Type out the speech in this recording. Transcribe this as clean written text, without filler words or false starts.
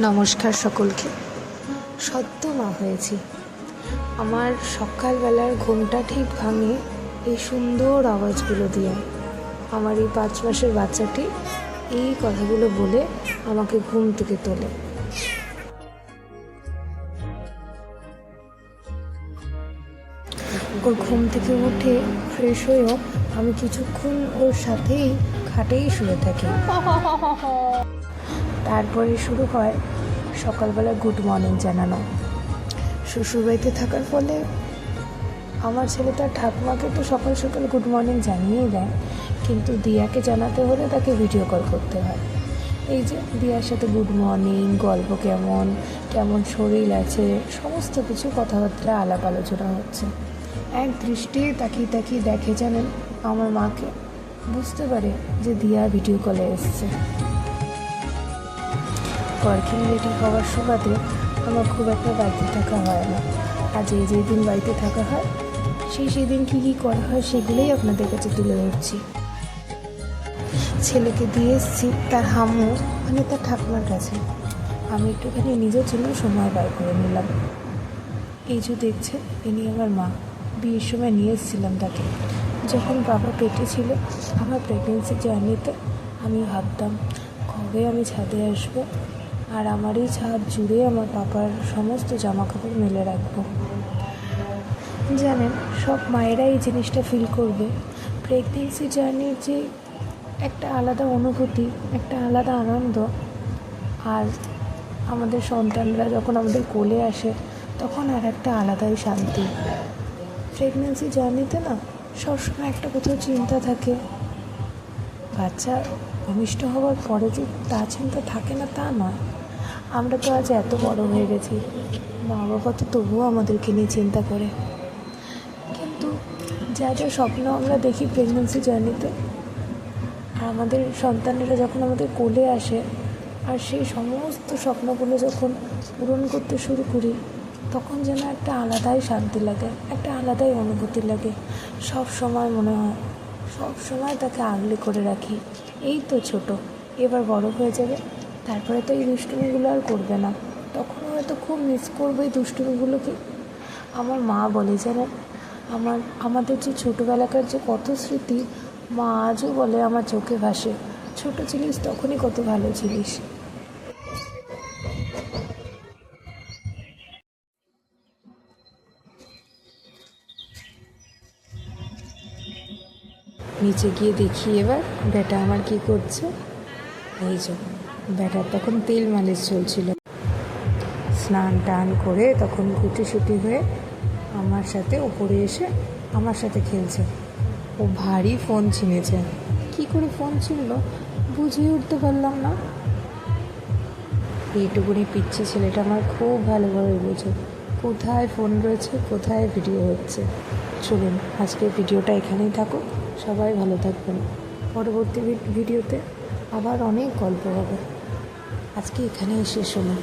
নমস্কার সকলকে। সদ্য মা হয়েছি। আমার সকালবেলার ঘুমটা ঠিক ভাঙে এই সুন্দর আওয়াজগুলো দিয়ে। আমার এই 5 মাসের বাচ্চাটি এই কথাগুলো বলে আমাকে ঘুম থেকে তোলে। ওর ঘুম থেকে উঠে ফ্রেশ হয়েও আমি কিছুক্ষণ ওর সাথেই খাটেই শুয়ে থাকি। তারপরে শুরু হয় সকালবেলা গুড মর্নিং জানানো। শ্বশুরবাড়িতে থাকার ফলে আমার ছেলে তার ঠাকুমাকে তো সকাল সকাল গুড মর্নিং জানিয়েই দেয়, কিন্তু দিয়াকে জানাতে হলে তাকে ভিডিও কল করতে হয়। এই যে দিয়ার সাথে গুড মর্নিং, গল্প কেমন কেমন শরীর আছে, সমস্ত কিছু কথাবার্তা আলাপ আলোচনা হচ্ছে। এক দৃষ্টি তাকিয়ে তাকিয়ে দেখে জানেন আমার মাকে, বুঝতে পারে যে দিয়া ভিডিও কলে এসছে। ওয়ার্কিং লেডি হওয়ার সুবাদে আমার খুব একটা বাড়িতে থাকা হয় না। আর যেই দিন বাড়িতে থাকা হয় সেই দিন কী করা হয় সেগুলোই আপনাদের কাছে তুলে ধরছি। ছেলেকে দিয়ে এসেছি তার হামু মানে তার ঠাকুমার কাছে। আমি একটুখানি নিজের জন্য সময় বার করে নিলাম। এই যে দেখছেন ইনি আমার মা। বিয়ের সময় নিয়ে এসেছিলাম তাকে। যখন বাবা পেটে ছিল আমার প্রেগনেন্সি জার্নিতে আমি ভাবতাম কবে আমি ছাদে আসবো আর আমার এই ছাদ জুড়ে আমার পাপার সমস্ত জামা কাপড় মেলে রাখবো। জানেন সব মায়েরা এই জিনিসটা ফিল করবে। প্রেগনেন্সি জার্নির যে একটা আলাদা অনুভূতি, একটা আলাদা আনন্দ, আর আমাদের সন্তানরা যখন আমাদের কোলে আসে তখন আর একটা আলাদাই শান্তি। প্রেগনেন্সি জার্নিতে না সবসময় একটা কোথাও চিন্তা থাকে। বাচ্চা ভূমিষ্ঠ হওয়ার পরে যে তা চিন্তা থাকে না তা নয়। আমরা তো আজ এত বড় হয়ে গেছি, মা বাবা তো তবুও আমাদেরকে নিয়ে চিন্তা করে। কিন্তু যা স্বপ্ন আমরা দেখি প্রেগনেন্সি জার্নিতে, আর আমাদের সন্তানেরা যখন আমাদের কোলে আসে আর সেই সমস্ত স্বপ্নগুলো যখন পূরণ করতে শুরু করি, তখন যেন একটা আলাদাই শান্তি লাগে, একটা আলাদাই অনুভূতি লাগে। সব সময় মনে হয় সব সময় তাকে আগলে করে রাখি। এই তো ছোট, এবার বড় হয়ে যাবে, তারপরে তো এই দুষ্টুমিগুলো আর করবে না, তখন হয়তো খুব মিস করবে এই দুষ্টুমিগুলোকে। আমার মা বলে জানেন আমাদের যে ছোটোবেলাকার যে কত স্মৃতি মা আজও বলে আমার চোখে ভাসে। ছোটো ছিলিস তখনই কত ভালো ছিলিস। নিচে গিয়ে দেখি এবার বেটা আমার কি করছে। এই যে বেটার তখন তেল মালিশ চলছিল। স্নান টান করে তখন গুটিসুটি হয়ে আমার সাথে ওপরে এসে আমার সাথে খেলছে। ও ভারী ফোন ছিনেছে। কি করে ফোন ছিনল বুঝিয়ে উঠতে পারলাম না। এইটুকুনি পিচ্ছি ছেলেটা আমার খুব ভালোভাবে বোঝে কোথায় ফোন রয়েছে, কোথায় ভিডিও হচ্ছে। চলুন আজকে ভিডিওটা এখানেই থাকুক। সবাই ভালো থাকবেন। পরবর্তী ভিডিওতে আবার অনেক গল্প হবে। আজকে এখানেই শেষ হলো।